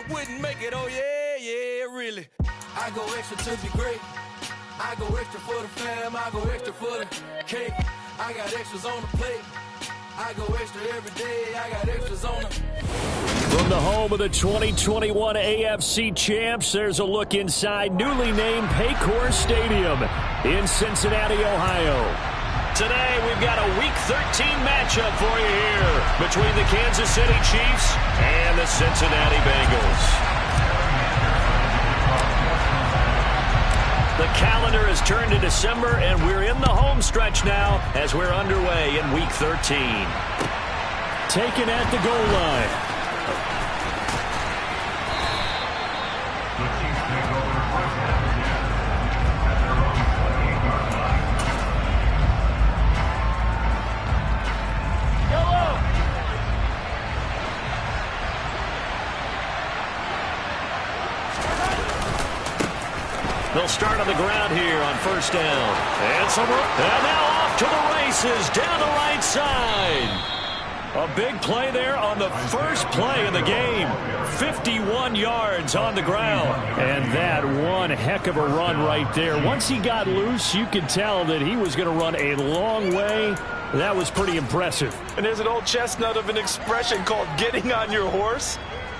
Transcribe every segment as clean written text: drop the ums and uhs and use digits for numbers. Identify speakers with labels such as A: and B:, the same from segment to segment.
A: wouldn't make it, oh yeah, yeah, really. I go extra to be great. I go extra for the fam, I go extra for the cake. I got extras on the plate. I go extra every day, I got extras on the...
B: From the home of the 2021 AFC champs, there's a look inside newly named Paycor Stadium in Cincinnati, Ohio. Today, we've got a Week 13 matchup for you here between the Kansas City Chiefs and the Cincinnati Bengals. The calendar has turned to December, and we're in the home stretch now as we're underway in Week 13. Taken at the goal line. They'll start on the ground here on first down. And now off to the races down the right side. A big play there on the first play of the game. 51 yards on the ground. And that one heck of a run right there. Once he got loose, you could tell that he was going to run a long way. That was pretty impressive.
C: And there's an old chestnut of an expression called getting on your horse.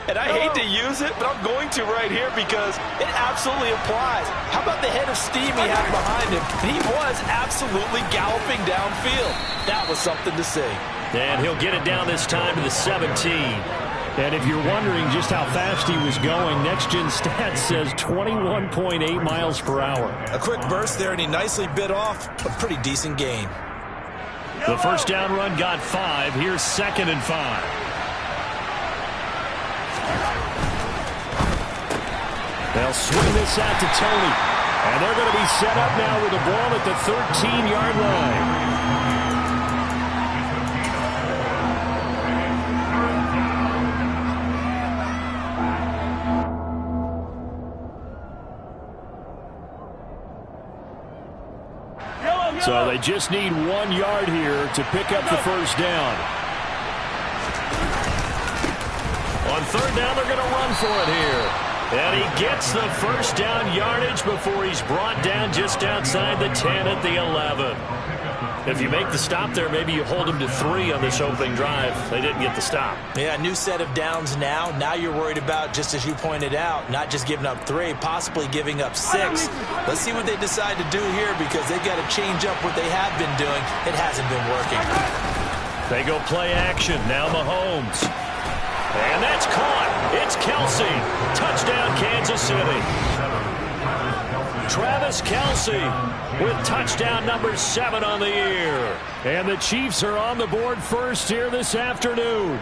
C: And I hate to use it, but I'm going to right here because it absolutely applies. How about the head of steam he had behind him? He was absolutely galloping downfield. That was something to see.
B: And he'll get it down this time to the 17. And if you're wondering just how fast he was going, Next Gen Stats says 21.8 miles per hour.
C: A quick burst there, and he nicely bit off a pretty decent gain.
B: The first down run got 5. Here's 2nd and 5. They'll swing this out to Tony. And they're going to be set up now with the ball at the 13-yard line. So they just need 1 yard here to pick up the first down. On third down, they're going to run for it here. And he gets the first down yardage before he's brought down just outside the 10 at the 11. If you make the stop there, maybe you hold them to 3 on this opening drive. They didn't get the stop.
C: Yeah, new set of downs now. Now you're worried about, just as you pointed out, not just giving up 3, possibly giving up 6. Let's see what they decide to do here because they've got to change up what they have been doing. It hasn't been working.
B: They go play action. Now Mahomes. And that's caught. It's Kelsey. Touchdown, Kansas City. Travis Kelsey with touchdown number 7 on the year. And the Chiefs are on the board first here this afternoon.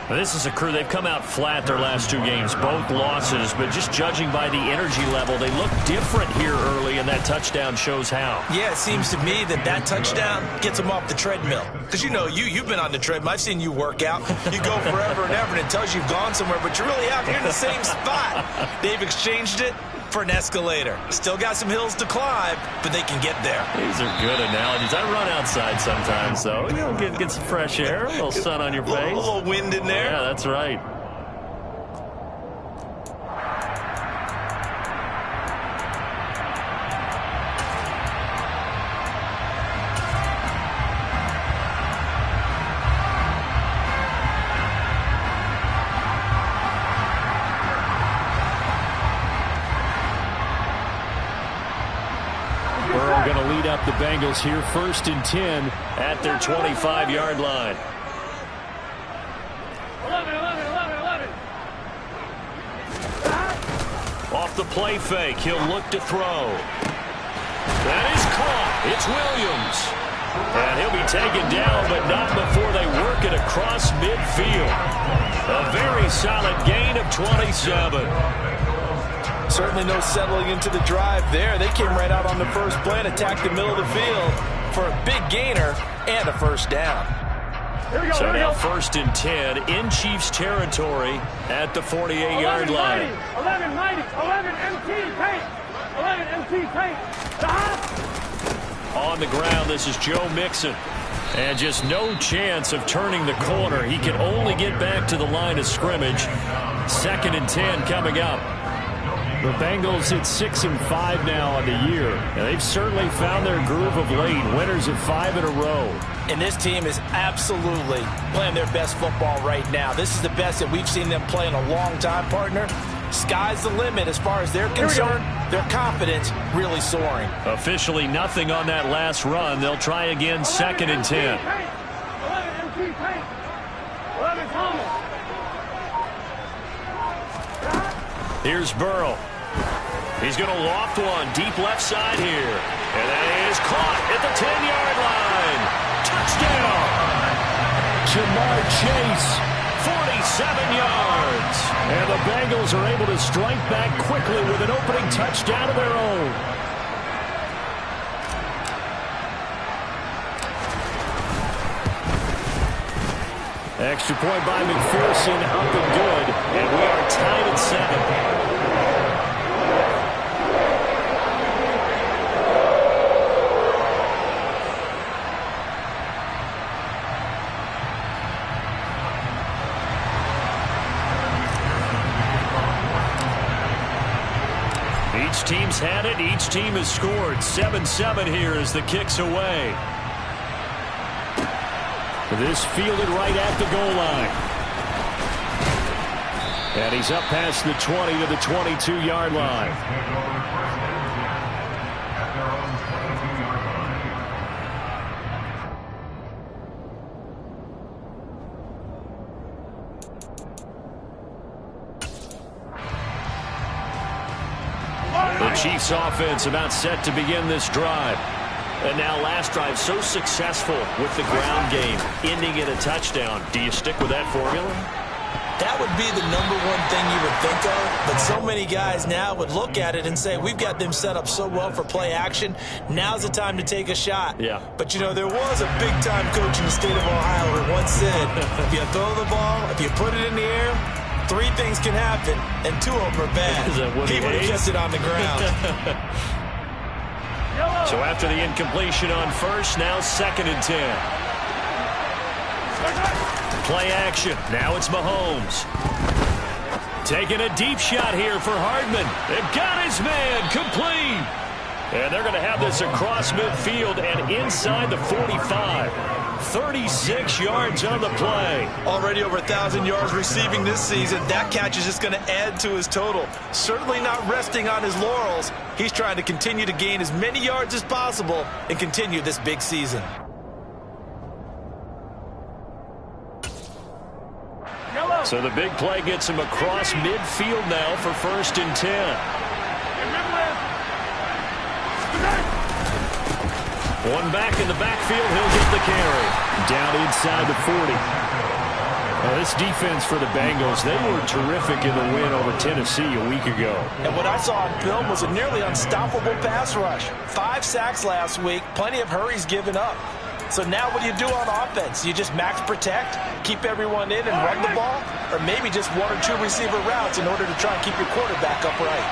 B: This is a crew. They've come out flat their last 2 games, both losses, but just judging by the energy level, they look different here early, and that touchdown shows how.
C: Yeah, it seems to me that touchdown gets them off the treadmill. Because you know, you've been on the treadmill. I've seen you work out. You go forever and ever, and it tells you've gone somewhere, but you're really out here in the same spot. They've exchanged it for an escalator. Still got some hills to climb, but they can get there.
B: These are good analogies. I run outside sometimes, though. You know, get some fresh air, a little sun on your face.
C: A little wind in there.
B: Yeah, that's right. Going to lead up the Bengals here, 1st and 10 at their 25-yard line.
D: 11.
B: Off the play fake, he'll look to throw. That is caught. It's Williams. And he'll be taken down, but not before they work it across midfield. A very solid gain of 27.
C: Certainly no settling into the drive there. They came right out on the first play and attacked the middle of the field for a big gainer and a first down.
B: So now 1st and 10 in Chiefs territory at the 48-yard line.
D: 11 MT paint. 11 MT paint.
B: On the ground, this is Joe Mixon. And just no chance of turning the corner. He can only get back to the line of scrimmage. 2nd and 10 coming up. The Bengals hit 6-5 now on the year, and they've certainly found their groove of late. Winners at 5 in a row.
C: And this team is absolutely playing their best football right now. This is the best that we've seen them play in a long time, partner. Sky's the limit as far as they're concerned. Their confidence really soaring.
B: Officially nothing on that last run. They'll try again, 2nd and 10.
D: 11 Thomas.
B: Here's Burrow. He's going to loft one deep left side here. And that is caught at the 10-yard line. Touchdown. Jamar Chase, 47 yards. And the Bengals are able to strike back quickly with an opening touchdown of their own. Extra point by McPherson, up and good. And we are tied at 7. Each team's had it. Each team has scored. 7-7 here as the kick's away. This fielded right at the goal line. And he's up past the 20 to the 22-yard line. The Chiefs offense about set to begin this drive. And now last drive so successful with the ground game, ending in a touchdown. Do you stick with that formula?
C: That would be the number one thing you would think of, but so many guys now would look at it and say, we've got them set up so well for play action, now's the time to take a shot.
B: Yeah.
C: But, you know, there was a big-time coach in the state of Ohio who once said, if you throw the ball, if you put it in the air, 3 things can happen, and 2 of them are bad. He would have kept it on the ground.
B: So after the incompletion on first, now 2nd and 10. Play action. Now it's Mahomes. Taking a deep shot here for Hardman. They've got his man complete. And they're going to have this across midfield and inside the 45. 36 yards on the play.
C: Already over 1,000 yards receiving this season. That catch is just going to add to his total. Certainly not resting on his laurels. He's trying to continue to gain as many yards as possible and continue this big season.
B: So the big play gets him across midfield now for 1st and 10. One back in the backfield, he'll get the carry. Down inside the 40. Now this defense for the Bengals, they were terrific in the win over Tennessee a week ago.
C: And what I saw on film was a nearly unstoppable pass rush. 5 sacks last week, plenty of hurries given up. So now what do you do on offense? You just max protect, keep everyone in and run the ball? Or maybe just 1 or 2 receiver routes in order to try and keep your quarterback upright?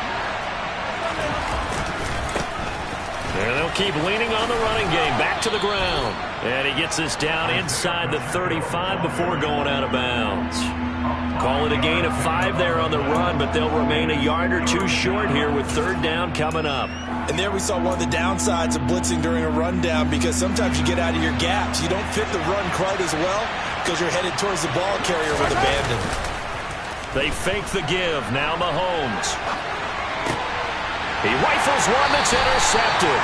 B: And they'll keep leaning on the running game. Back to the ground. And he gets this down inside the 35 before going out of bounds. Call it a gain of 5 there on the run, but they'll remain a yard or 2 short here with 3rd down coming up.
C: And there we saw one of the downsides of blitzing during a rundown, because sometimes you get out of your gaps. You don't fit the run quite as well because you're headed towards the ball carrier with abandon.
B: They fake the give. Now Mahomes. He rifles one that's intercepted.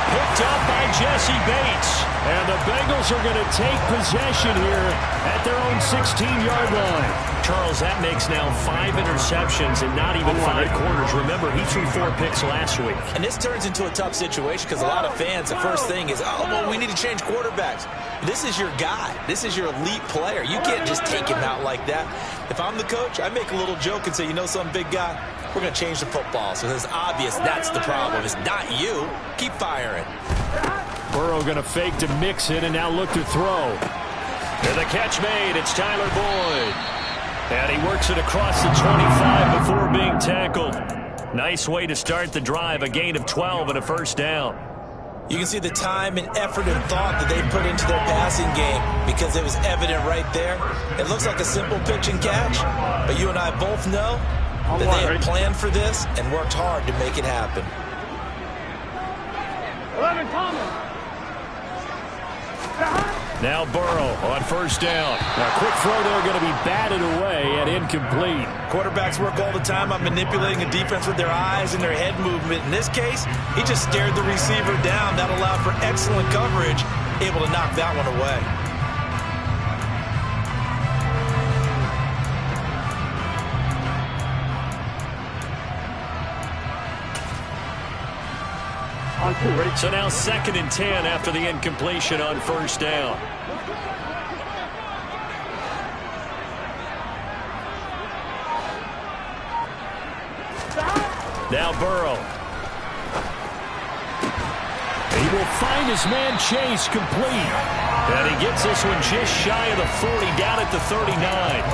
B: Picked up by Jesse Bates. And the Bengals are going to take possession here at their own 16-yard line. Charles, that makes now 5 interceptions in not even 5 quarters. Remember, he threw 4 picks last week.
C: And this turns into a tough situation because a lot of fans, the first thing is, oh, well, we need to change quarterbacks. This is your guy. This is your elite player. You can't just take him out like that. If I'm the coach, I make a little joke and say, you know some big guy? We're going to change the football. So it's obvious that's the problem. It's not you. Keep firing.
B: Burrow going to fake to mix it and now look to throw. And the catch made. It's Tyler Boyd. And he works it across the 25 before being tackled. Nice way to start the drive. A gain of 12 and a 1st down.
C: You can see the time and effort and thought that they put into their passing game because it was evident right there. It looks like a simple pitch and catch, but you and I both know that they have planned for this and worked hard to make it happen.
D: 11, Thomas.
B: Now Burrow on first down. A quick throw there going to be batted away and incomplete.
C: Quarterbacks work all the time on manipulating a defense with their eyes and their head movement. In this case, he just stared the receiver down. That allowed for excellent coverage, able to knock that one away.
B: So now 2nd and 10 after the incompletion on first down. Now Burrow. He will find his man Chase complete. And he gets this one just shy of the 40, down at the 39.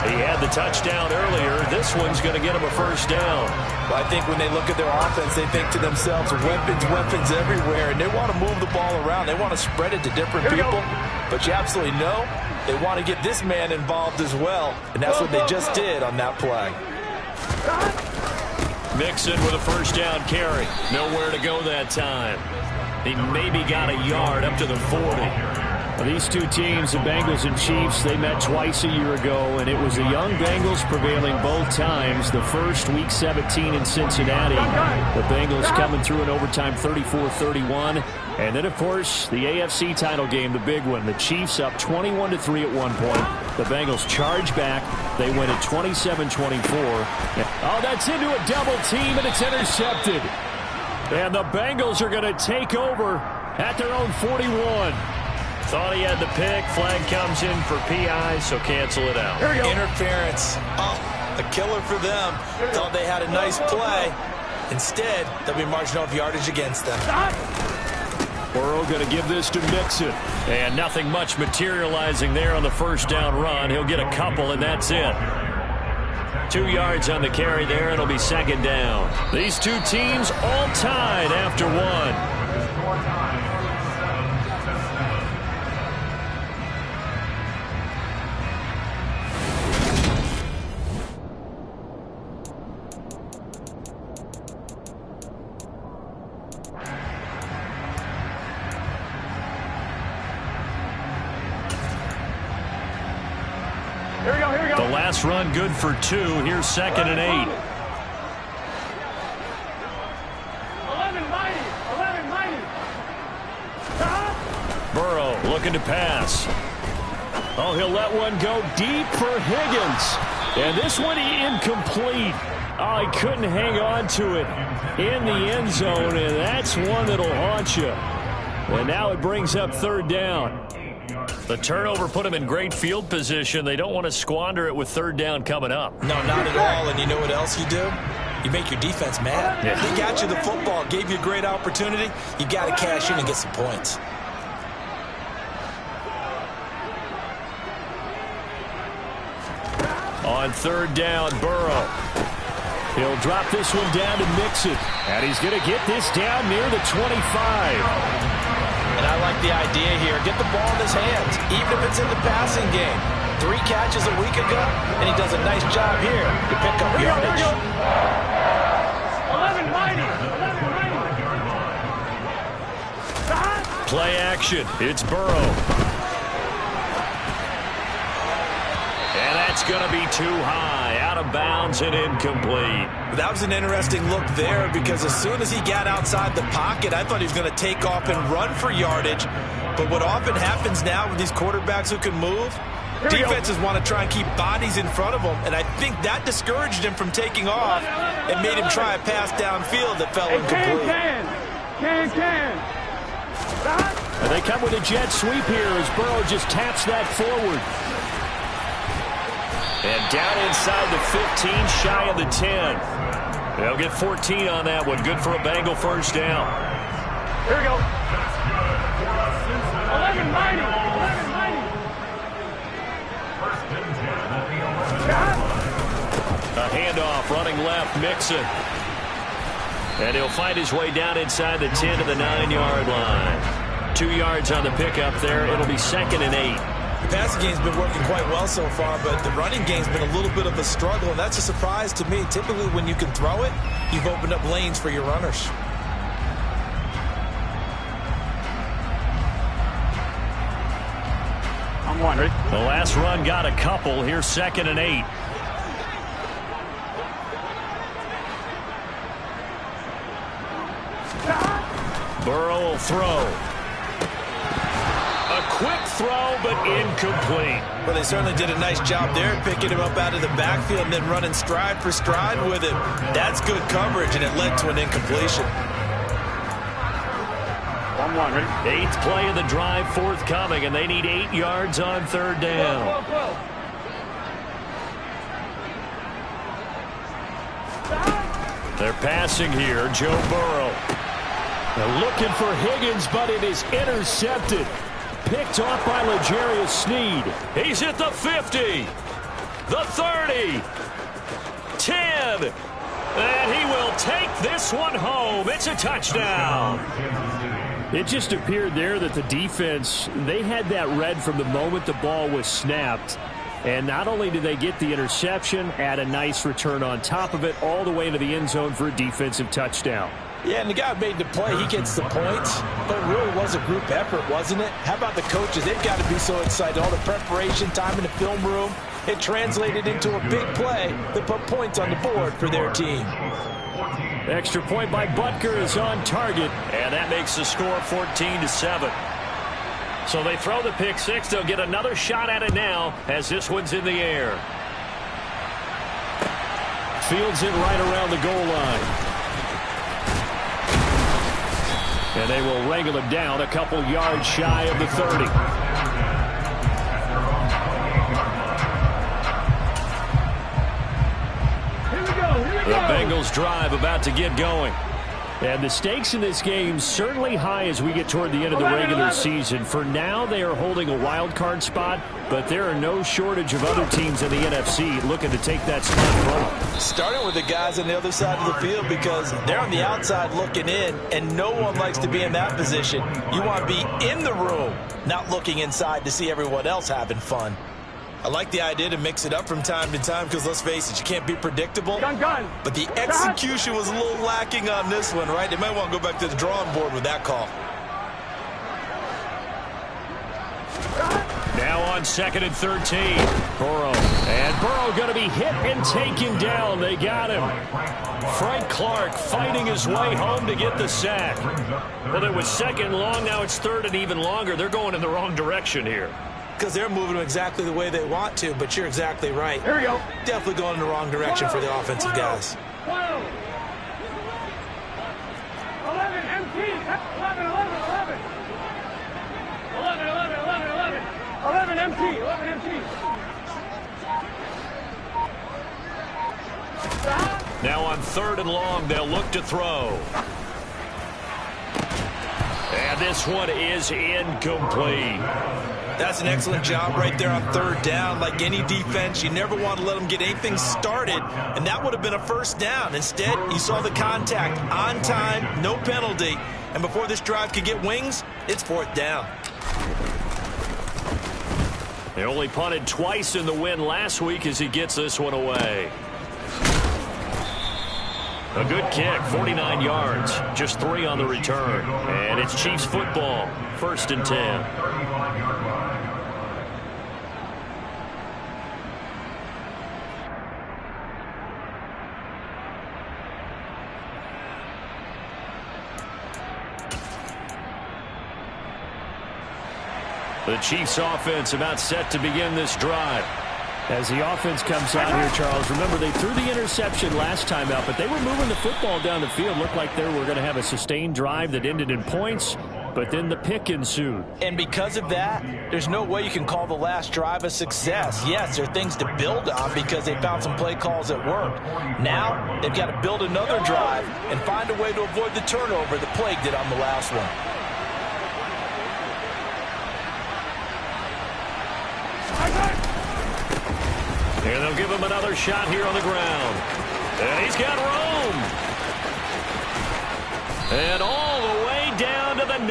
B: He had the touchdown earlier. This one's going to get him a first down.
C: Well, I think when they look at their offense, they think to themselves, weapons, weapons everywhere, and they want to move the ball around. They want to spread it to different people. But you absolutely know they want to get this man involved as well, and that's what they just did on that play.
B: Mixon with a first down carry. Nowhere to go that time. He maybe got a yard up to the 40. These two teams, the Bengals and Chiefs, they met twice a year ago, and it was the young Bengals prevailing both times. The first, Week 17 in Cincinnati. The Bengals coming through in overtime 34-31. And then, of course, the AFC title game, the big one. The Chiefs up 21-3 at one point. The Bengals charge back. They win at 27-24. Oh, that's into a double team, and it's intercepted. And the Bengals are going to take over at their own 41. Thought he had the pick. Flag comes in for PI, so cancel it out.
C: Interference. Oh, a killer for them. Thought they had a nice play. Instead, they'll be marching off yardage against them.
B: Burrow going to give this to Mixon. And nothing much materializing there on the first down run. He'll get a couple, and that's it. 2 yards on the carry there. It'll be 2nd down. These two teams all tied after one. Last run good for 2. Here's 2nd and 8.
D: 11-90.
B: Burrow looking to pass. Oh, he'll let one go deep for Higgins. And this one incomplete. Oh, he couldn't hang on to it in the end zone, and that's one that'll haunt you. And now it brings up 3rd down. The turnover put him in great field position. They don't want to squander it with 3rd down coming up.
C: No, not at all. And you know what else you do? You make your defense mad.
B: Yeah.
C: They got you the football, gave you a great opportunity. You got to cash in and get some points.
B: On 3rd down, Burrow. He'll drop this one down to Mixon. And he's going to get this down near the 25.
C: And I like the idea here. Get the ball in his hands, even if it's in the passing game. 3 catches a week ago, and he does a nice job here to pick up yardage.
D: 11-90.
B: Play action. It's Burrow. And that's going to be too high. Out of bounds and incomplete.
C: That was an interesting look there because as soon as he got outside the pocket, I thought he was going to take off and run for yardage. But what often happens now with these quarterbacks who can move, defenses want to try and keep bodies in front of them. And I think that discouraged him from taking off and made him try a pass downfield that fell incomplete.
B: And they come with a jet sweep here as Burrow just taps that forward. And down inside the 15, shy of the 10. They'll get 14 on that one. Good for a Bengal first down.
D: Here we go. 11-90.
B: A handoff running left, Mixon. And he'll find his way down inside the 10 to the 9-yard line. 2 yards on the pickup there. It'll be 2nd and 8.
C: The passing game's been working quite well so far, but the running game's been a little bit of a struggle, and that's a surprise to me. Typically, when you can throw it, you've opened up lanes for your runners.
D: I'm wondering.
B: The last run got a couple. Here's 2nd and 8. Burrow will throw. A quick throw, but incomplete.
C: Well, they certainly did a nice job there, picking him up out of the backfield and then running stride for stride with him. That's good coverage, and it led to an incompletion.
D: 1-1,
B: 8th play of the drive forthcoming, and they need 8 yards on 3rd down. They're passing here. Joe Burrow. They're looking for Higgins, but it is intercepted. Picked off by L'Jarius Sneed. He's at the 50, the 30, 10, and he will take this one home. It's a touchdown. It just appeared there that the defense, they had that read from the moment the ball was snapped. And not only did they get the interception, add a nice return on top of it, all the way into the end zone for a defensive touchdown.
C: Yeah, and the guy made the play. He gets the points. But it really was a group effort, wasn't it? How about the coaches? They've got to be so excited. All the preparation time in the film room, it translated into a big play that put points on the board for their team.
B: Extra point by Butker is on target, and that makes the score 14-7. So they throw the pick six. They'll get another shot at it now as this one's in the air. Fields it right around the goal line. And they will wrangle him down a couple yards shy of the 30. The Bengals drive about to get going. And the stakes in this game certainly high as we get toward the end of the regular season. For now, they are holding a wild card spot, but there are no shortage of other teams in the NFC looking to take that spot from.
C: Starting with the guys on the other side of the field, because they're on the outside looking in, and no one likes to be in that position. You want to be in the room, not looking inside to see everyone else having fun. I like the idea to mix it up from time to time because, let's face it, you can't be predictable. But the execution was a little lacking on this one, right? They might want to go back to the drawing board with that call.
B: Now on 2nd and 13. Burrow. And Burrow going to be hit and taken down. They got him. Frank Clark fighting his way home to get the sack. Well, it was 2nd long. Now it's 3rd and even longer. They're going in the wrong direction here.
C: Because they're moving them exactly the way they want to, but you're exactly right.
D: Here we go.
C: Definitely going in the wrong direction for the offensive guys.
D: 11 MT. 11 MT. 11 MT.
B: Now on 3rd and long, they'll look to throw. And this one is incomplete.
C: That's an excellent job right there on 3rd down. Like any defense, you never want to let them get anything started, and that would have been a 1st down. Instead, you saw the contact on time, no penalty, and before this drive could get wings, it's 4th down.
B: They only punted twice in the win last week as he gets this one away. A good kick, 49 yards, just 3 on the return. And it's Chiefs football, 1st and 10. The Chiefs offense about set to begin this drive. As the offense comes out here, Charles, remember they threw the interception last time out, but they were moving the football down the field. Looked like they were going to have a sustained drive that ended in points, but then the pick ensued.
C: And because of that, there's no way you can call the last drive a success. Yes, there are things to build on because they found some play calls that worked. Now they've got to build another drive and find a way to avoid the turnover that plagued it on the last one.
B: And they'll give him another shot here on the ground. And he's got room. And all the way down to the 9.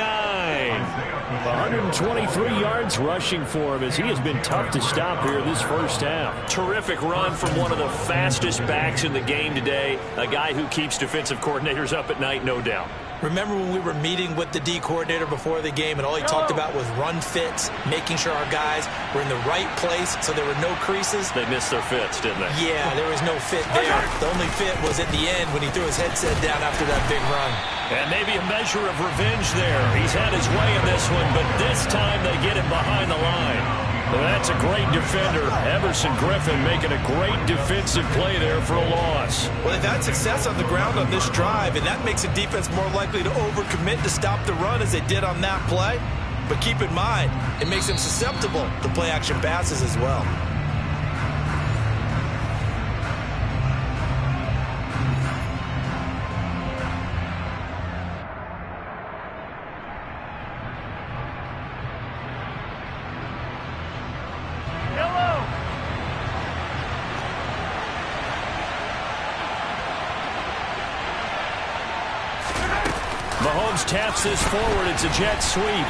B: 123 yards rushing for him as he has been tough to stop here this first half. Terrific run from one of the fastest backs in the game today. A guy who keeps defensive coordinators up at night, no doubt.
C: Remember when we were meeting with the D coordinator before the game and all he talked about was run fits, making sure our guys were in the right place so there were no creases?
B: They missed their fits, didn't they?
C: Yeah, there was no fit there. The only fit was at the end when he threw his headset down after that big run.
B: And maybe a measure of revenge there. He's had his way in this one, but this time they get him behind the line. Well, that's a great defender. Everson Griffin making a great defensive play there for a loss.
C: Well, they've had success on the ground on this drive, and that makes the defense more likely to overcommit to stop the run as they did on that play. But keep in mind, it makes them susceptible to play-action passes as well.
B: Mahomes taps this forward. It's a jet sweep.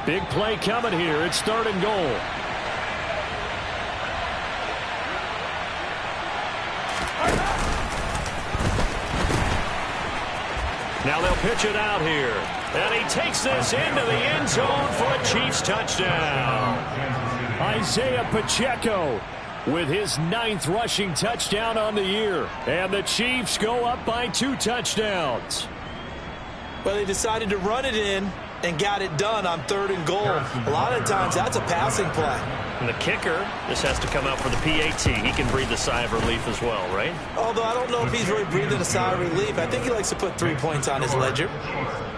B: Big play coming here. It's 3rd and goal. Now they'll pitch it out here. And he takes this into the end zone for a Chiefs touchdown. Isaiah Pacheco with his 9th rushing touchdown on the year. And the Chiefs go up by 2 touchdowns.
C: Well, they decided to run it in and got it done on 3rd and goal. A lot of times that's a passing play.
B: And the kicker just has to come out for the PAT. He can breathe a sigh of relief as well, right?
C: Although I don't know if he's really breathing a sigh of relief. I think he likes to put 3 points on his ledger.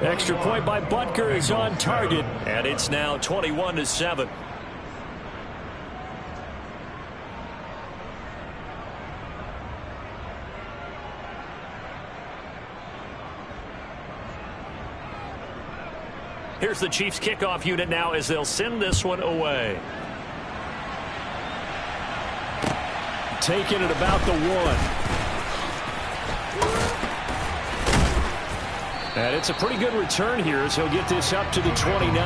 B: Extra point by Butker is on target. And it's now 21-7. Here's the Chiefs kickoff unit now as they'll send this one away. Taking it about the 1. And it's a pretty good return here as he'll get this up to the 29.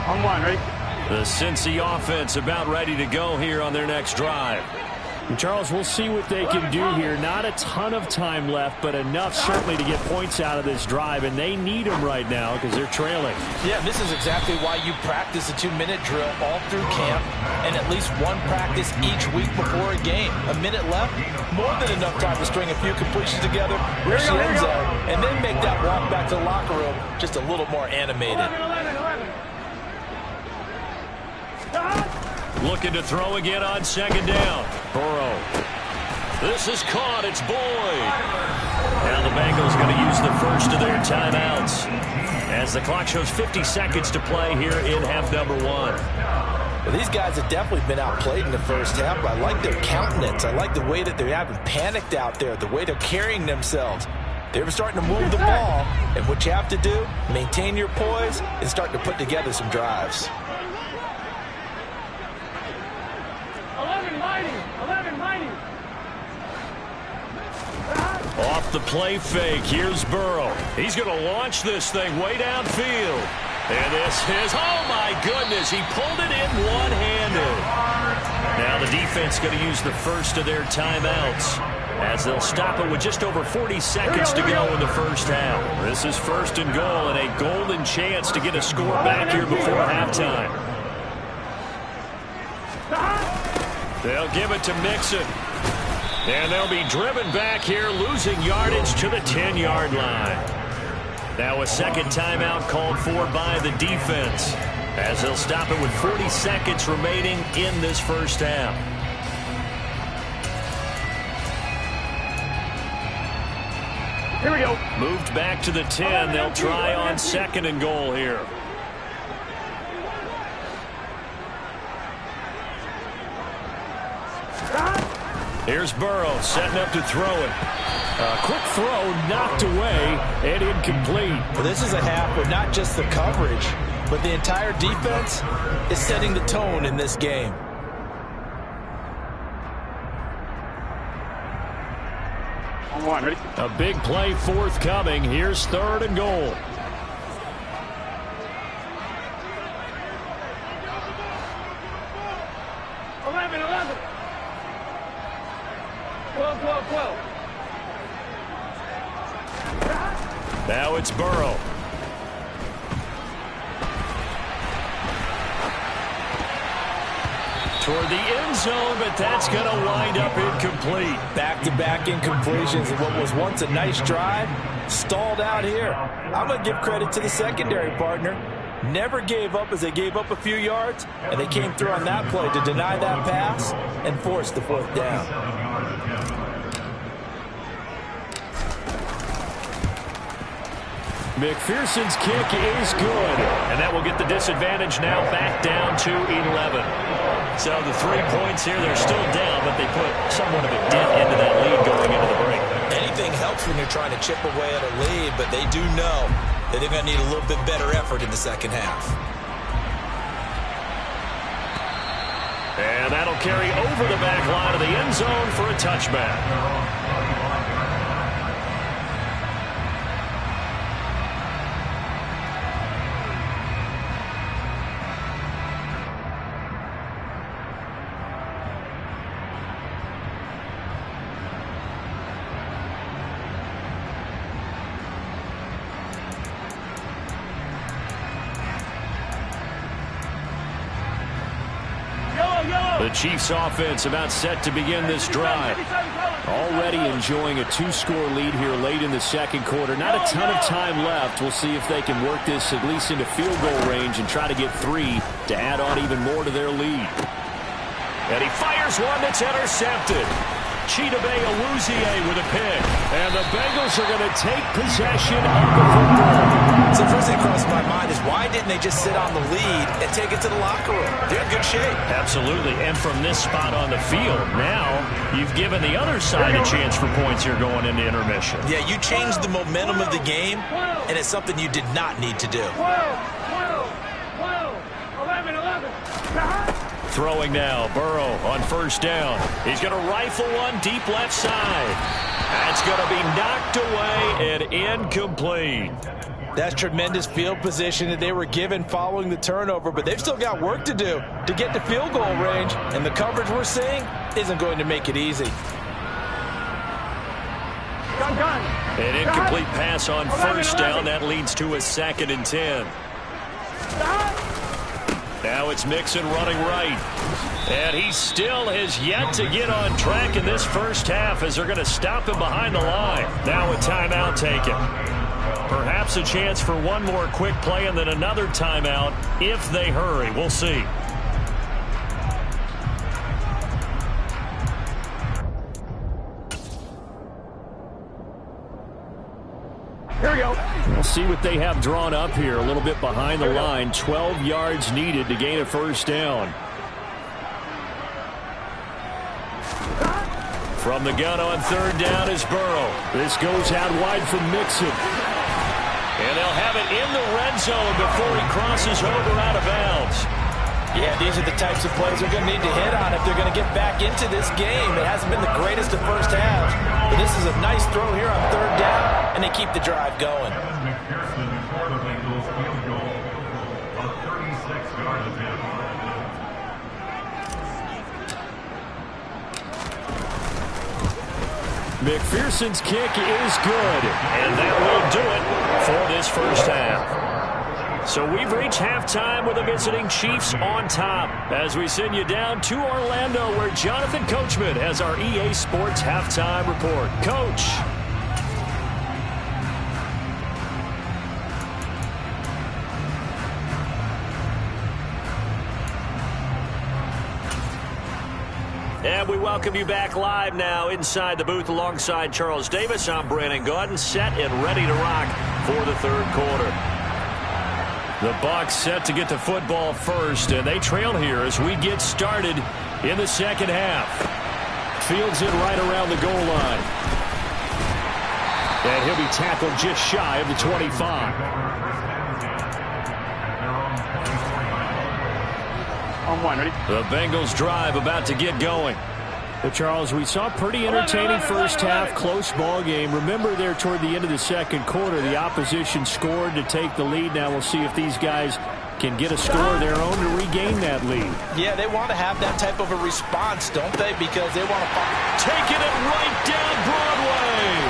D: On 1, ready?
B: The Cincy offense about ready to go here on their next drive. And Charles, we'll see what they can do here. Not a ton of time left, but enough certainly to get points out of this drive, and they need them right now because they're trailing.
C: Yeah, this is exactly why you practice a 2-minute drill all through camp and at least one practice each week before a game. A minute left, more than enough time to string a few completions together, reach the end zone, and then make that walk back to the locker room just a little more animated.
D: 11.
B: Looking to throw again on 2nd down. Burrow. This is caught. It's Boyd. Now the Bengals going to use the first of their timeouts as the clock shows 50 seconds to play here in half number 1.
C: Well, these guys have definitely been outplayed in the first half, but I like their countenance. I like the way that they haven't panicked out there, the way they're carrying themselves. They're starting to move the ball, and what you have to do, maintain your poise and start to put together some drives.
D: 11 mighty.
B: Off the play fake, here's Burrow. He's going to launch this thing way downfield. And this is, oh my goodness, he pulled it in one-handed. Now the defense going to use the first of their timeouts as they'll stop it with just over 40 seconds to go in the first half. This is 1st and goal and a golden chance to get a score back here before halftime. They'll give it to Mixon. And they'll be driven back here, losing yardage to the 10-yard line. Now a second timeout called for by the defense, as they'll stop it with 40 seconds remaining in this first half.
D: Here we go.
B: Moved back to the 10. They'll try on 2nd and goal here. Here's Burrow setting up to throw it. A quick throw knocked away and incomplete.
C: Well, this is a half where not just the coverage, but the entire defense is setting the tone in this game.
D: Ready?
B: A big play forthcoming. Here's 3rd and goal.
D: Eleven. 12.
B: Now it's Burrow. Toward the end zone, but that's going to wind up incomplete.
C: Back-to-back incompletions of what was once a nice drive, stalled out here. I'm going to give credit to the secondary partner. Never gave up as they gave up a few yards, and they came through on that play to deny that pass and force the 4th down.
B: McPherson's kick is good, and that will get the disadvantage now back down to 11. So the 3 points here, they're still down, but they put somewhat of a dent into that lead going into the break.
C: Anything helps when you're trying to chip away at a lead, but they do know that they're going to need a little bit better effort in the second half.
B: And that'll carry over the back line of the end zone for a touchback. The Chiefs offense about set to begin this drive. Already enjoying a 2-score lead here late in the second quarter. Not a ton of time left. We'll see if they can work this at least into field goal range and try to get 3 to add on even more to their lead. And he fires one that's intercepted. Chidobe Awuzie with a pick. And the Bengals are going to take possession of the football.
C: So the first thing crossed my mind is why didn't they just sit on the lead and take it to the locker room? They're in good shape.
B: Absolutely. And from this spot on the field, now you've given the other side a chance for points here going into intermission.
C: Yeah, you changed the momentum of the game, and it's something you did not need to do.
D: 11.
B: Throwing now, Burrow on 1st down. He's going to rifle one deep left side. That's going to be knocked away and incomplete.
C: That's tremendous field position that they were given following the turnover, but they've still got work to do to get to field goal range, and the coverage we're seeing isn't going to make it easy.
B: An incomplete pass on 1st down. That leads to a 2nd and 10. Now it's Mixon running right. And he still has yet to get on track in this first half as they're going to stop him behind the line. Now a timeout taken. Perhaps a chance for one more quick play and then another timeout if they hurry. We'll see.
D: Here we go.
B: We'll see what they have drawn up here. A little bit behind the line. 12 yards needed to gain a 1st down. From the gun on 3rd down is Burrow. This goes out wide from Mixon. And they'll have it in the red zone before he crosses over out of bounds.
C: Yeah, these are the types of plays they're going to need to hit on if they're going to get back into this game. It hasn't been the greatest of first halves, but this is a nice throw here on 3rd down, and they keep the drive going.
B: McPherson's kick is good, and that will do it for this first half. So we've reached halftime with the visiting Chiefs on top as we send you down to Orlando where Jonathan Coachman has our EA Sports halftime report. Coach. And we welcome you back live now inside the booth alongside Charles Davis. I'm Brandon Gaudin, set and ready to rock for the third quarter. The Bucs set to get the football first, and they trail here as we get started in the second half. Fields it right around the goal line. And he'll be tackled just shy of the 25.
D: On one, ready?
B: The Bengals drive about to get going. Well, Charles, we saw a pretty entertaining first half, close ball game. Remember there toward the end of the second quarter, the opposition scored to take the lead. Now we'll see if these guys can get a score of their own to regain that lead.
C: Yeah, they want to have that type of a response, don't they? Because they want to
B: taking it right down Broadway.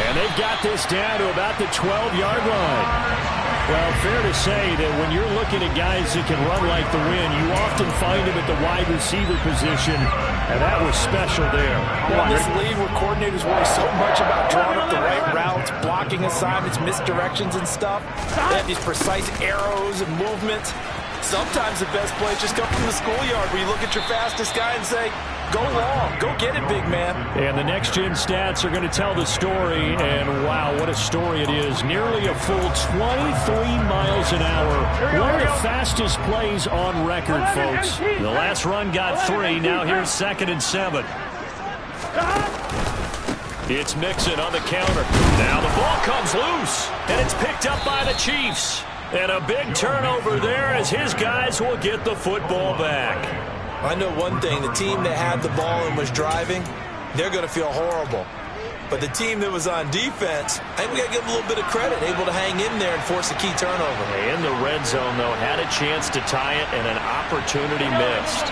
B: And they've got this down to about the 12-yard line. Well, fair to say that when you're looking at guys that can run like the wind, you often find them at the wide receiver position, and that was special there.
C: Well, this league where coordinators worry so much about drawing up the right routes, blocking assignments, misdirections and stuff. They have these precise arrows and movements. Sometimes the best plays just come from the schoolyard where you look at your fastest guy and say, go long, go get it, big man.
B: And the next-gen stats are going to tell the story, and wow, what a story it is. Nearly a full 23 miles an hour. One of the fastest plays on record, folks. The last run got 3. Now here's 2nd and 7. It's Mixon on the counter. Now the ball comes loose, and it's picked up by the Chiefs. And a big turnover there as his guys will get the football back.
C: I know one thing, the team that had the ball and was driving, they're going to feel horrible. But the team that was on defense, I think we got to give them a little bit of credit, able to hang in there and force a key turnover.
B: In the red zone, though, had a chance to tie it and an opportunity missed.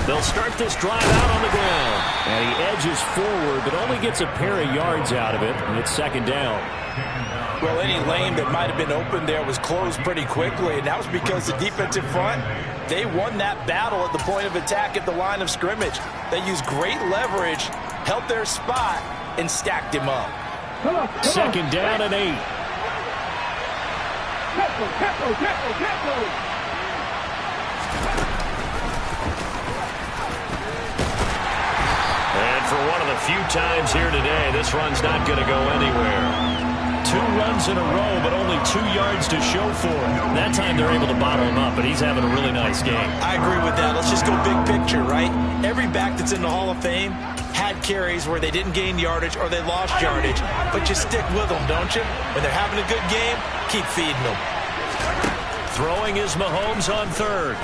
B: They'll start this drive out on the ground. And he edges forward, but only gets a pair of yards out of it, and it's 2nd down.
C: Well, any lane that might have been open there was closed pretty quickly, and that was because the defensive front, they won that battle at the point of attack at the line of scrimmage. They used great leverage, held their spot, and stacked him up.
B: 2nd down and 8. And for one of the few times here today, this run's not going to go anywhere. 2 runs in a row, but only 2 yards to show for him. That time they're able to bottle him up, but he's having a really nice game.
C: I agree with that. Let's just go big picture, right? Every back that's in the Hall of Fame had carries where they didn't gain yardage or they lost yardage, but you stick with them, don't you? When they're having a good game, keep feeding them.
B: Throwing is Mahomes on 3rd.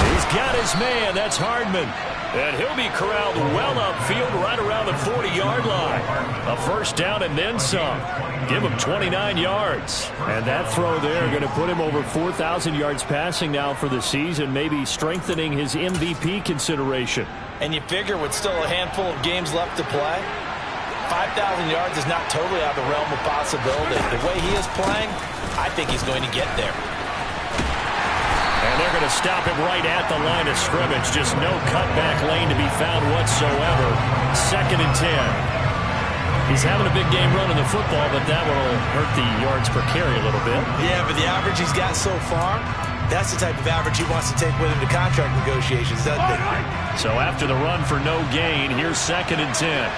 B: He's got his man. That's Hardman. And he'll be corralled well upfield right around the 40-yard line. A 1st down and then some. Give him 29 yards. And that throw there going to put him over 4,000 yards passing now for the season, maybe strengthening his MVP consideration.
C: And you figure with still a handful of games left to play, 5,000 yards is not totally out of the realm of possibility. The way he is playing, I think he's going to get there.
B: And they're going to stop him right at the line of scrimmage. Just no cutback lane to be found whatsoever. 2nd and 10. He's having a big game running the football, but that will hurt the yards per carry a little bit.
C: Yeah, but the average he's got so far, that's the type of average he wants to take with him to contract negotiations, doesn't it?
B: So after the run for no gain, here's 2nd and 10.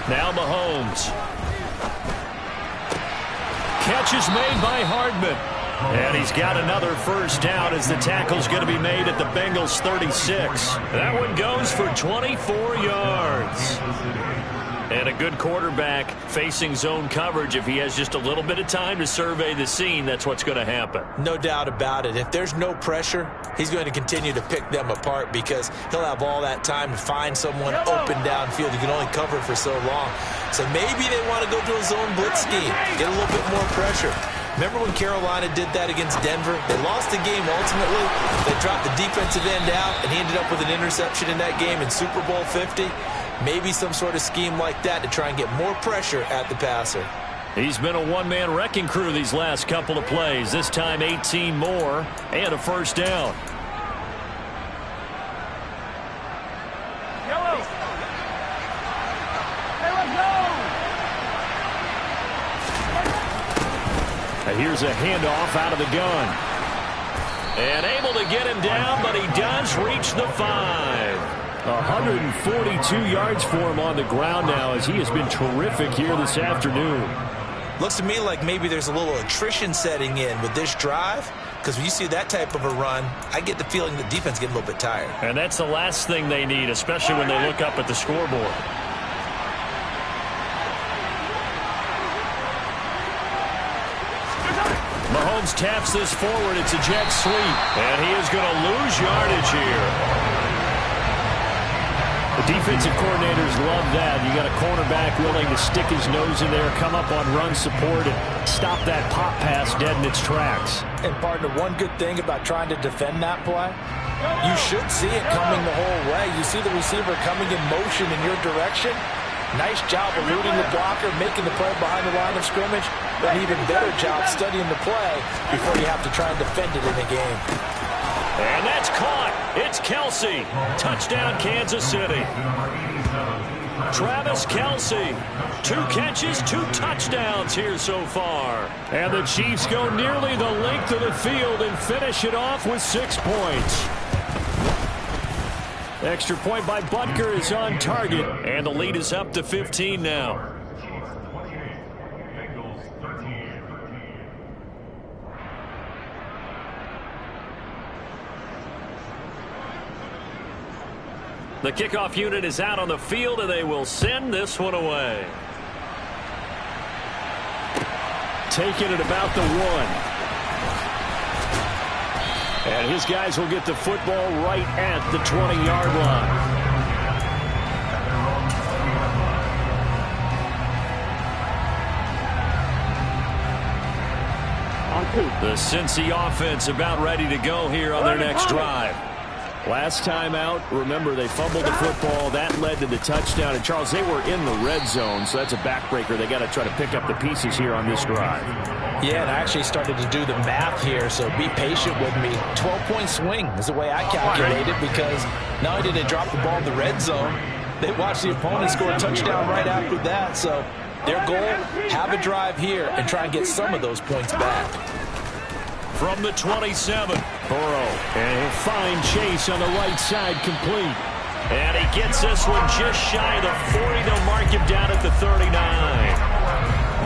B: Now Mahomes. Catch is made by Hardman. And he's got another 1st down as the tackle's going to be made at the Bengals 36. That one goes for 24 yards. And a good quarterback facing zone coverage. If he has just a little bit of time to survey the scene, that's what's going to happen.
C: No doubt about it. If there's no pressure, he's going to continue to pick them apart because he'll have all that time to find someone open downfield. He can only cover for so long. So maybe they want to go to a zone blitz scheme, get a little bit more pressure. Remember when Carolina did that against Denver? They lost the game ultimately. They dropped the defensive end out, and he ended up with an interception in that game in Super Bowl 50. Maybe some sort of scheme like that to try and get more pressure at the passer.
B: He's been a one-man wrecking crew these last couple of plays. This time 18 more and a 1st down. And here's a handoff out of the gun. And able to get him down, but he does reach the 5. 142 yards for him on the ground now as he has been terrific here this afternoon.
C: Looks to me like maybe there's a little attrition setting in with this drive, because when you see that type of a run, I get the feeling the defense getting a little bit tired. And
B: that's the last thing they need, especially when they look up at the scoreboard. Mahomes taps this forward. It's a jet sweep, and he is going to lose yardage here. The defensive coordinators love that. You got a cornerback willing to stick his nose in there, come up on run support, and stop that pop pass dead in its tracks.
C: And partner, one good thing about trying to defend that play, you should see it coming the whole way. You see the receiver coming in motion in your direction. Nice job eluding the blocker, making the play behind the line of scrimmage. An even better job studying the play before you have to try and defend it in a game.
B: And that's caught. It's Kelsey. Touchdown, Kansas City. Travis Kelsey. 2 catches, 2 touchdowns here so far. And the Chiefs go nearly the length of the field and finish it off with 6 points. Extra point by Butker is on target, and the lead is up to 15 now. The kickoff unit is out on the field, and they will send this one away. Taking it about the 1. And his guys will get the football right at the 20-yard line. The Cincy offense about ready to go here on their next drive. Last time out, remember, they fumbled the football. That led to the touchdown. And, Charles, they were in the red zone, so that's a backbreaker. They got to try to pick up the pieces here on this drive.
C: Yeah, and I actually started to do the math here, so be patient with me. 12-point swing is the way I calculate it, because not only did they drop the ball in the red zone, they watched the opponent score a touchdown right after that. So their goal, have a drive here and try and get some of those points back.
B: From the 27, Burrow, and he'll find Chase on the right side, complete. And he gets this one just shy of the 40. They'll mark him down at the 39.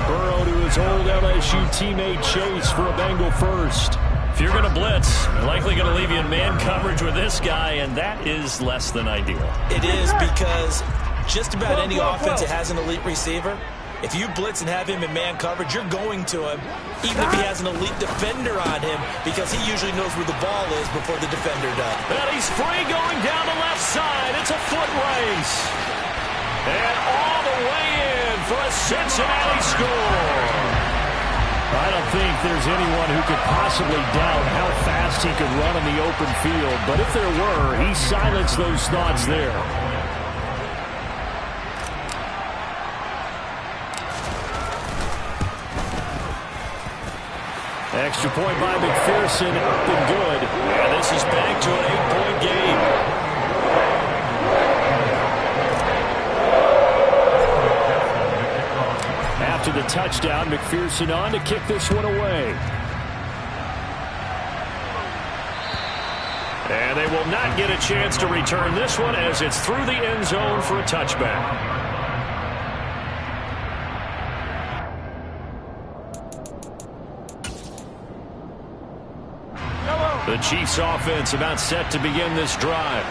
B: Burrow to his old LSU teammate Chase for a Bengal first. If you're going to blitz, you're likely going to leave you in man coverage with this guy, and that is less than ideal.
C: It is, because just about any offense that has an elite receiver, if you blitz and have him in man coverage, you're going to him, even if he has an elite defender on him, because he usually knows where the ball is before the defender does.
B: And he's free going down the left side. It's a foot race. And all the way in for a Cincinnati score. I don't think there's anyone who could possibly doubt how fast he could run in the open field. But if there were, he silenced those thoughts there. Extra point by McPherson, up and good. And this is back to an 8-point game. After the touchdown, McPherson on to kick this one away. And they will not get a chance to return this one as it's through the end zone for a touchback. The Chiefs offense about set to begin this drive.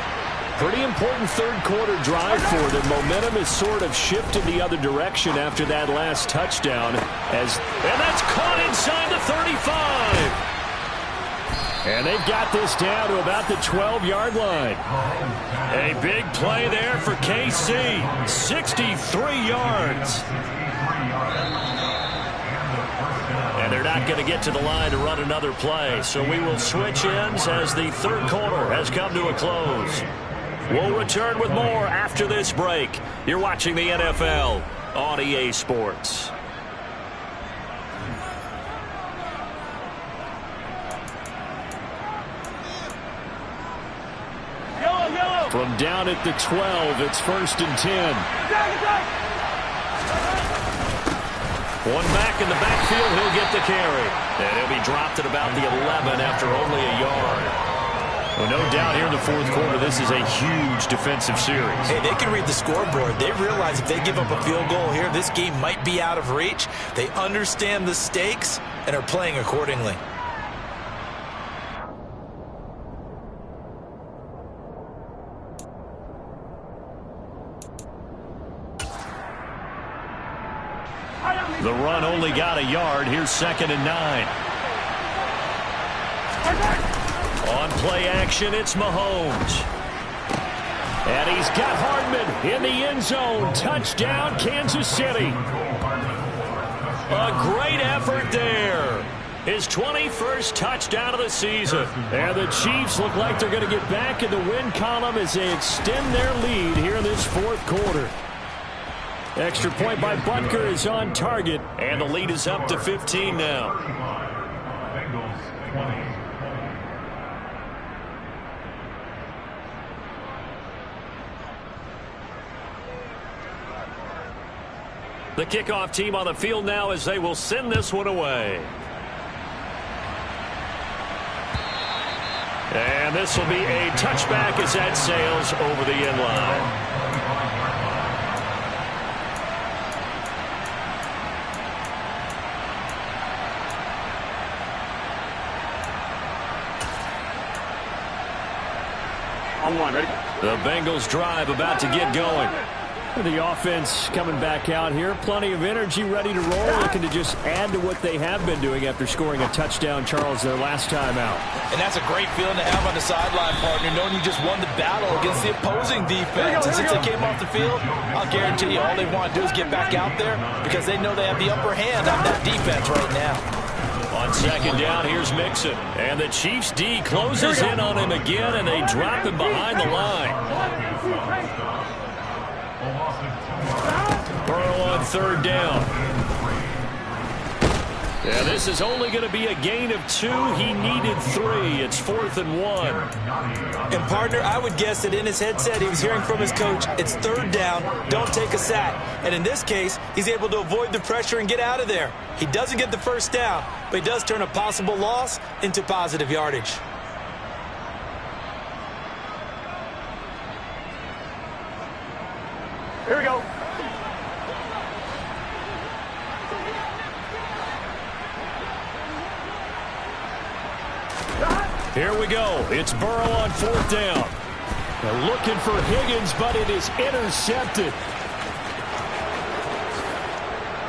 B: Pretty important third quarter drive for them. Momentum is sort of shifted the other direction after that last touchdown. And that's caught inside the 35. And they've got this down to about the 12-yard line. A big play there for KC. 63 yards. And they're not going to get to the line to run another play. So we will switch ends as the third quarter has come to a close. We'll return with more after this break. You're watching the NFL on EA Sports. From down at the 12, it's 1st and 10. One back in the backfield, he'll get the carry. And he'll be dropped at about the 11 after only a yard. Well, no doubt here in the fourth quarter, this is a huge defensive series.
C: Hey, they can read the scoreboard. They realize if they give up a field goal here, this game might be out of reach. They understand the stakes and are playing accordingly.
B: The run only got a yard. Here's 2nd and 9. On play action, it's Mahomes. And he's got Hardman in the end zone. Touchdown, Kansas City. A great effort there. His 21st touchdown of the season. And the Chiefs look like they're going to get back in the win column as they extend their lead here in this fourth quarter. Extra point by Butker is on target. And the lead is up to 15 now. The kickoff team on the field now as they will send this one away. And this will be a touchback as that sails over the end line.
D: On one, ready?
B: The Bengals drive about to get going. The offense coming back out here. Plenty of energy, ready to roll, looking to just add to what they have been doing after scoring a touchdown, Charles, their last time out.
C: And that's a great feeling to have on the sideline, partner, knowing you just won the battle against the opposing defense. And since they came off the field, I'll guarantee you all they want to do is get back out there because they know they have the upper hand on that defense right now.
B: On 2nd down, here's Mixon. And the Chiefs D closes in on him again, and they drop him behind the line. Burrow on 3rd down. Yeah, this is only going to be a gain of 2. He needed 3. It's 4th and 1.
C: And, partner, I would guess that in his headset he was hearing from his coach, it's 3rd down, don't take a sack. And in this case, he's able to avoid the pressure and get out of there. He doesn't get the 1st down, but he does turn a possible loss into positive yardage.
D: Here we go.
B: Here we go. It's Burrow on 4th down. They're looking for Higgins, but it is intercepted.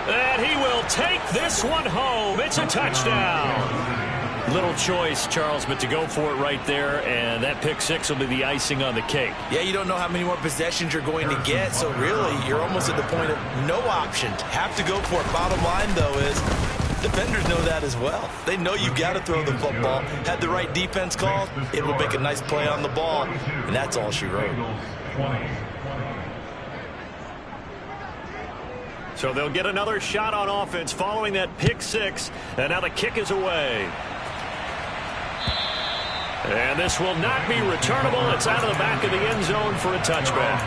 B: And he will take this one home. It's a touchdown. Little choice, Charles, but to go for it right there, and that pick 6 will be the icing on the cake.
C: Yeah, you don't know how many more possessions you're going to get, so really you're almost at the point of no option. Have to go for it. Bottom line, though, is defenders know that as well. They know you've got to throw the football. Had the right defense called, it will make a nice play on the ball, and that's all she wrote.
B: So they'll get another shot on offense following that pick 6, and now the kick is away. And this will not be returnable. It's out of the back of the end zone for a touchback.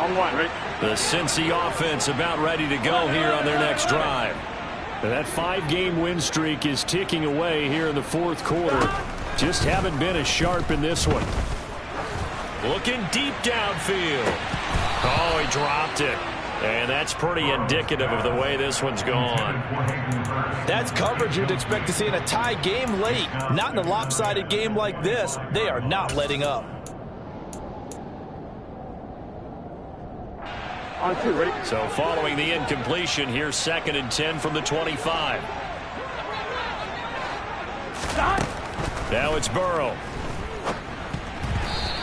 D: On one, ready?
B: The Cincy offense about ready to go here on their next drive. That 5-game win streak is ticking away here in the fourth quarter. Just haven't been as sharp in this one. Looking deep downfield. Oh, he dropped it. And that's pretty indicative of the way this one's gone.
C: That's coverage you'd expect to see in a tie game late. Not in a lopsided game like this. They are not letting up.
D: On 2, ready?
B: So following the incompletion, here's 2nd and 10 from the 25. Now it's Burrow.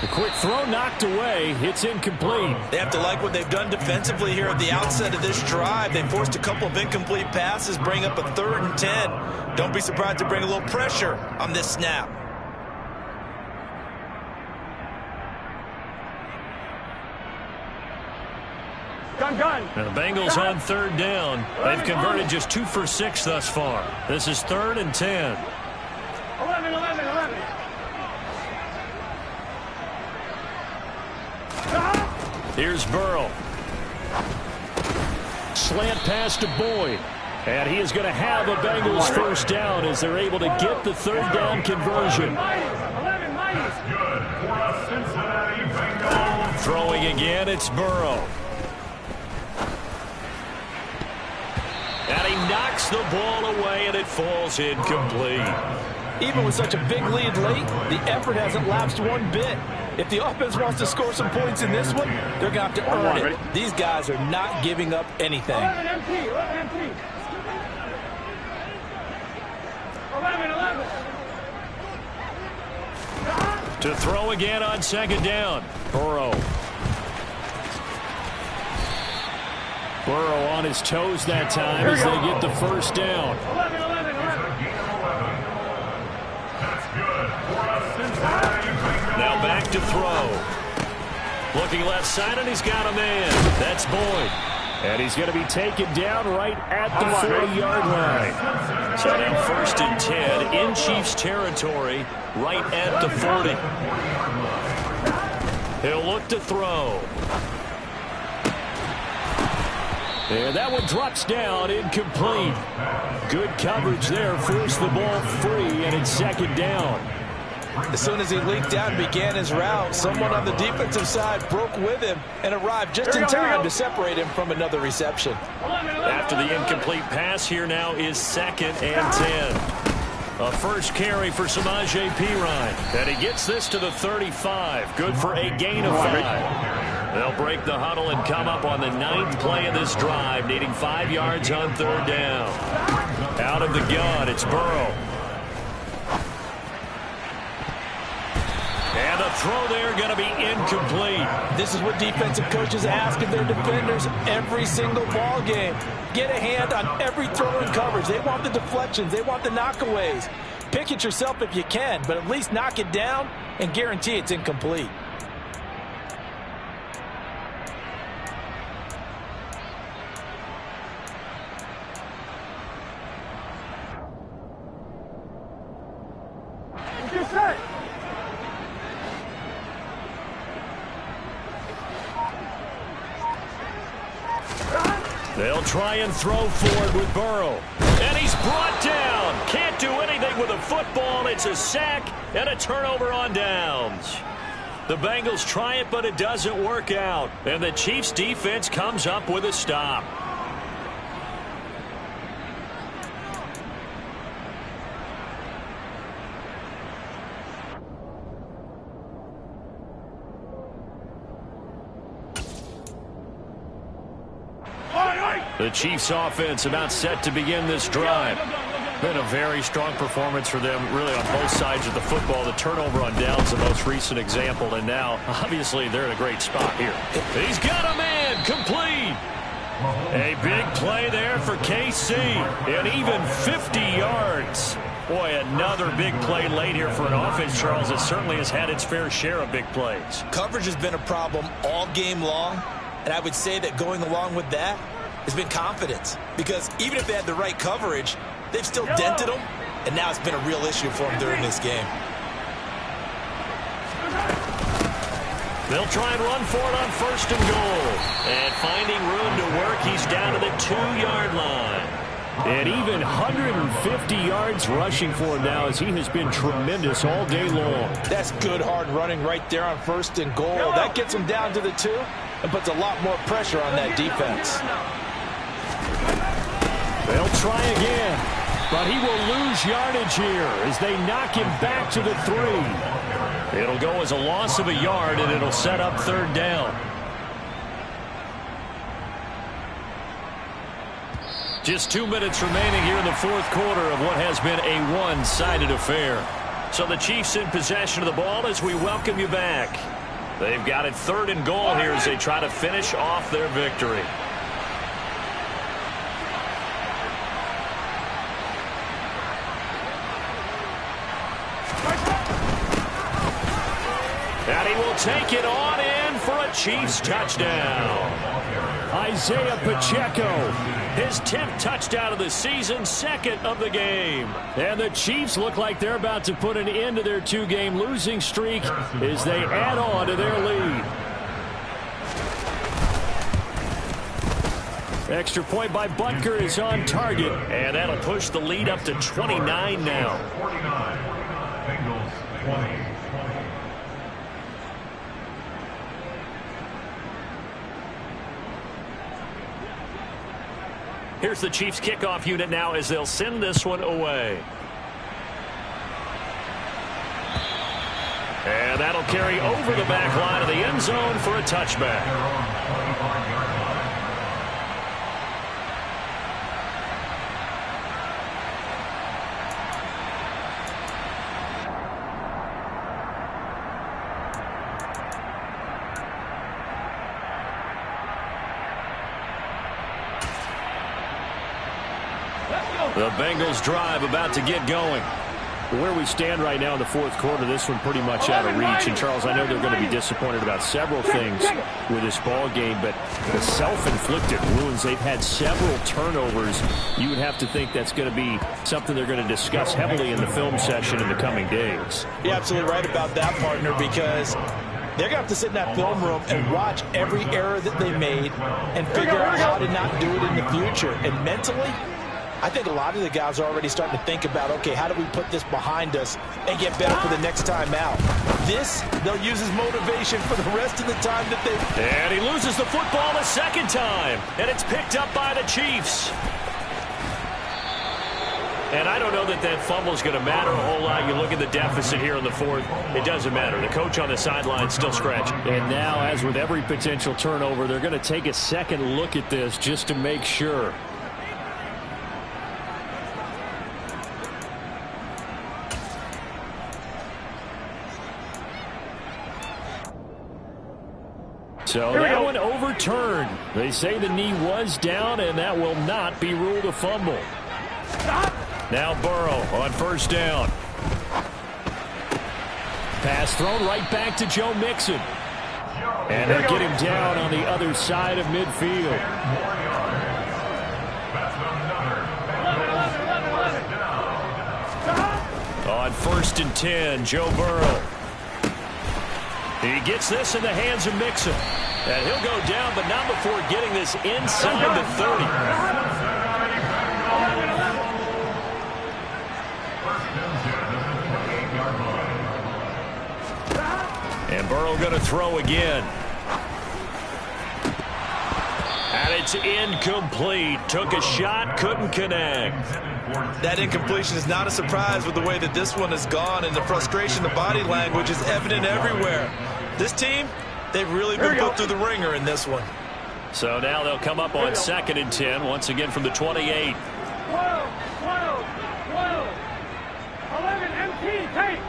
B: The quick throw knocked away. It's incomplete.
C: They have to like what they've done defensively here at the outset of this drive. They forced a couple of incomplete passes, bring up a 3rd and 10. Don't be surprised to bring a little pressure on this snap.
D: Gun.
B: And the Bengals on 3rd down. They've converted just 2 for 6 thus far. This is 3rd and 10.
D: 11.
B: Here's Burrow. Slant pass to Boyd. And he is going to have a Bengals first down as they're able to get the third down conversion. Throwing again, it's Burrow. And he knocks the ball away, and it falls incomplete.
C: Even with such a big lead late, the effort hasn't lapsed one bit. If the offense wants to score some points in this one, they're going to have to earn it. These guys are not giving up anything.
D: 11 empty. 11.
B: To throw again on second down. Burrow on his toes that time as they get the first down.
D: 11.
B: Now back to throw. Looking left side, and he's got a man. That's Boyd. And he's going to be taken down right at the 40-yard line. So now 1st and 10 in Chiefs territory, right at the 40. He'll look to throw. And that one drops down, incomplete. Good coverage there, forced the ball free, and it's second down.
C: As soon as he leaked out and began his route, someone on the defensive side broke with him and arrived just in time to separate him from another reception.
B: After the incomplete pass, here now is 2nd and 10. A first carry for Samaje Perine. And he gets this to the 35. Good for a gain of 5. They'll break the huddle and come up on the 9th play of this drive, needing 5 yards on third down. Out of the gun, it's Burrow. And the throw there going to be incomplete.
C: This is what defensive coaches ask of their defenders every single ball game. Get a hand on every throw in coverage. They want the deflections. They want the knockaways. Pick it yourself if you can, but at least knock it down and guarantee it's incomplete.
B: They'll try and throw forward with Burrow. And he's brought down. Can't do anything with a football. It's a sack and a turnover on downs. The Bengals try it, but it doesn't work out. And the Chiefs defense comes up with a stop. The Chiefs offense about set to begin this drive. Been a very strong performance for them really on both sides of the football. The turnover on downs the most recent example, and now obviously they're in a great spot here. He's got a man, complete. A big play there for KC, and even 50 yards. Boy, another big play late here for an offense, Charles, that certainly has had its fair share of big plays.
C: Coverage has been a problem all game long, and I would say that going along with that has been confidence, because even if they had the right coverage, they've still dented them, and now it's been a real issue for them during this game.
B: They'll try and run for it on 1st and goal. And finding room to work, he's down to the 2-yard line. And even 150 yards rushing for him now, as he has been tremendous all day long.
C: That's good hard running right there on 1st and goal. That gets him down to the 2 and puts a lot more pressure on that defense.
B: They'll try again, but he will lose yardage here as they knock him back to the 3. It'll go as a loss of a yard, and it'll set up 3rd down. Just 2 minutes remaining here in the 4th quarter of what has been a one-sided affair. So the Chiefs in possession of the ball as we welcome you back. They've got it 3rd and goal here as they try to finish off their victory. And he will take it on in for a Chiefs touchdown. Isaiah Pacheco, his 10th touchdown of the season, 2nd of the game. And the Chiefs look like they're about to put an end to their 2-game losing streak as they add on to their lead. Extra point by Butker is on target, and that'll push the lead up to 29 now.
E: 49, Bengals 20.
B: Here's the Chiefs kickoff unit now as they'll send this one away. And that'll carry over the back line of the end zone for a touchback. The Bengals drive about to get going. Where we stand right now in the fourth quarter, this one pretty much out of reach. And, Charles, I know they're going to be disappointed about several things with this ball game, but the self-inflicted wounds, they've had several turnovers. You would have to think that's going to be something they're going to discuss heavily in the film session in the coming days.
C: You're absolutely right about that, partner, because they're going to have to sit in that film room and watch every error that they made and figure out how to not do it in the future. And mentally, I think a lot of the guys are already starting to think about, okay, how do we put this behind us and get better for the next time out? This, they'll use as motivation for the rest of the time that they...
B: And he loses the football a second time, and it's picked up by the Chiefs. And I don't know that that fumble is going to matter a whole lot. You look at the deficit here in the fourth, it doesn't matter. The coach on the sideline still scratching. And now, as with every potential turnover, they're going to take a second look at this just to make sure. So that one overturned. They say the knee was down, and that will not be ruled a fumble. Now Burrow on first down. Pass thrown right back to Joe Mixon. And they'll get him down on the other side of midfield. On 1st and 10, Joe Burrow. He gets this in the hands of Mixon. And he'll go down, but not before getting this inside the 30. And Burrow going to throw again. And it's incomplete. Took a shot, couldn't connect.
C: That incompletion is not a surprise with the way that this one has gone, and the frustration, the body language is evident everywhere. This team, they've really been put through the ringer in this one.
B: So now they'll come up on 2nd and 10, once again from the 28.
D: 11 MT, take!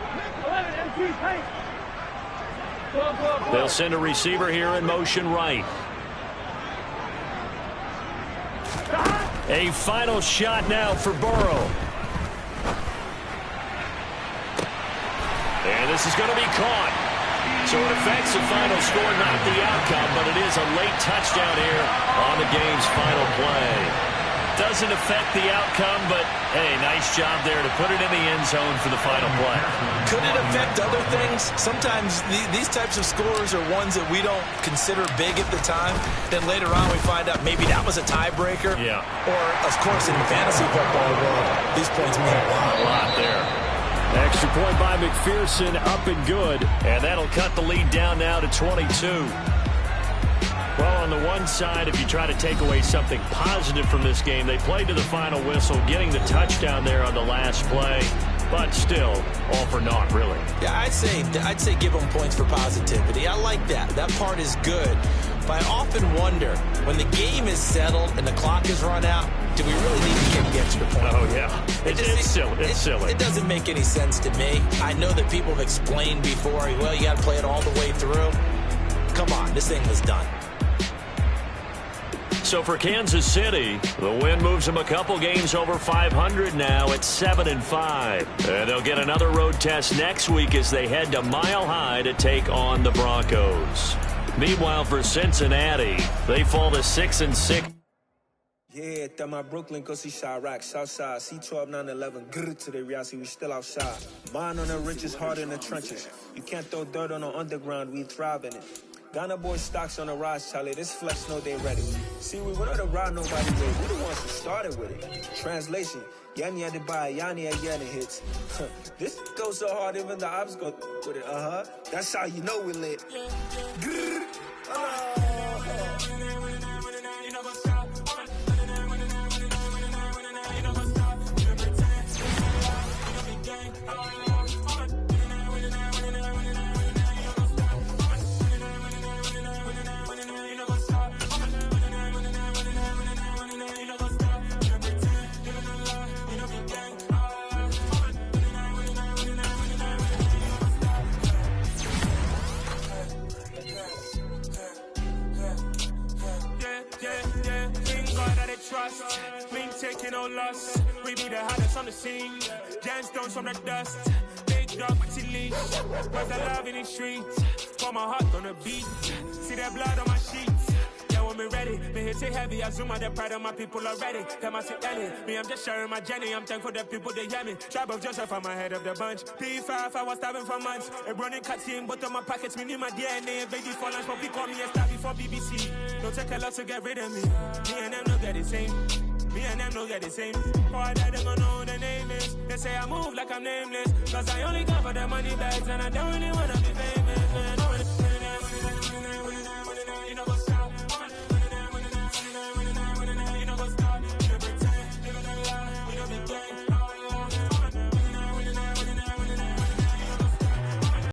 D: 11 MT, take!
B: They'll send a receiver here in motion right. A final shot now for Burrow. And this is going to be caught. So it affects the final score, not the outcome, but it is a late touchdown here on the game's final play. Doesn't affect the outcome, but, hey, nice job there to put it in the end zone for the final play.
C: Could it affect other things? Sometimes these types of scores are ones that we don't consider big at the time. Then later on we find out maybe that was a tiebreaker.
B: Yeah.
C: Or, of course, in the fantasy football world, these points mean a lot.
B: A lot there. Extra point by McPherson, up and good. And that'll cut the lead down now to 22. Well, on the one side, if you try to take away something positive from this game, they played to the final whistle, getting the touchdown there on the last play. But still, all for naught, really.
C: Yeah, I'd say give them points for positivity. I like that. That part is good. But I often wonder, when the game is settled and the clock is run out, do we really need to kick the extra point?
B: Oh, yeah. It's silly. It's silly.
C: It doesn't make any sense to me. I know that people have explained before, well, you got to play it all the way through. Come on, this thing was done.
B: So for Kansas City, the win moves them a couple games over 500 now at 7-5. And they'll get another road test next week as they head to Mile High to take on the Broncos. Meanwhile, for Cincinnati, they fall to 6-6.
F: Yeah, that my Brooklyn, go see Chirac, Southside, C12, 911, grrr to the reality, we still outside. Mine on the riches, hard in the trenches. You can't throw dirt on the underground, we thrive in it. Ghana boy stocks on the rise, Charlie, this flex know they ready. See, we went on to ride nobody with. We the ones who started with it. Translation. Yani had to buy Yani again hits. This goes so hard, even the ops go with it. That's how you know we lit.
G: Trust, we ain't taking no loss. We be the hottest on the scene. Gemstones from the dust. Big dog with your leash. Where's the love in the streets? Pour my heart on the beat. See that blood on my sheets. Yeah, when we ready, me hit it heavy. I zoom out the pride of my people already. Them I say Ellie, me I'm just sharing my journey. I'm thankful that people they hear me. Tribe of Joseph, I'm ahead of the bunch. P5, I was starving for months. A running cutscene, but on my pockets, me need my DNA. Baby for lunch, but people call me a star before BBC. Don't take a lot to get rid of me. Me and them don't get the same. Me and them don't get the same. Boy, that they gonna know who the name is. They say I move like I'm nameless. Cause I only come for the money bags and I don't really wanna be famous. Man.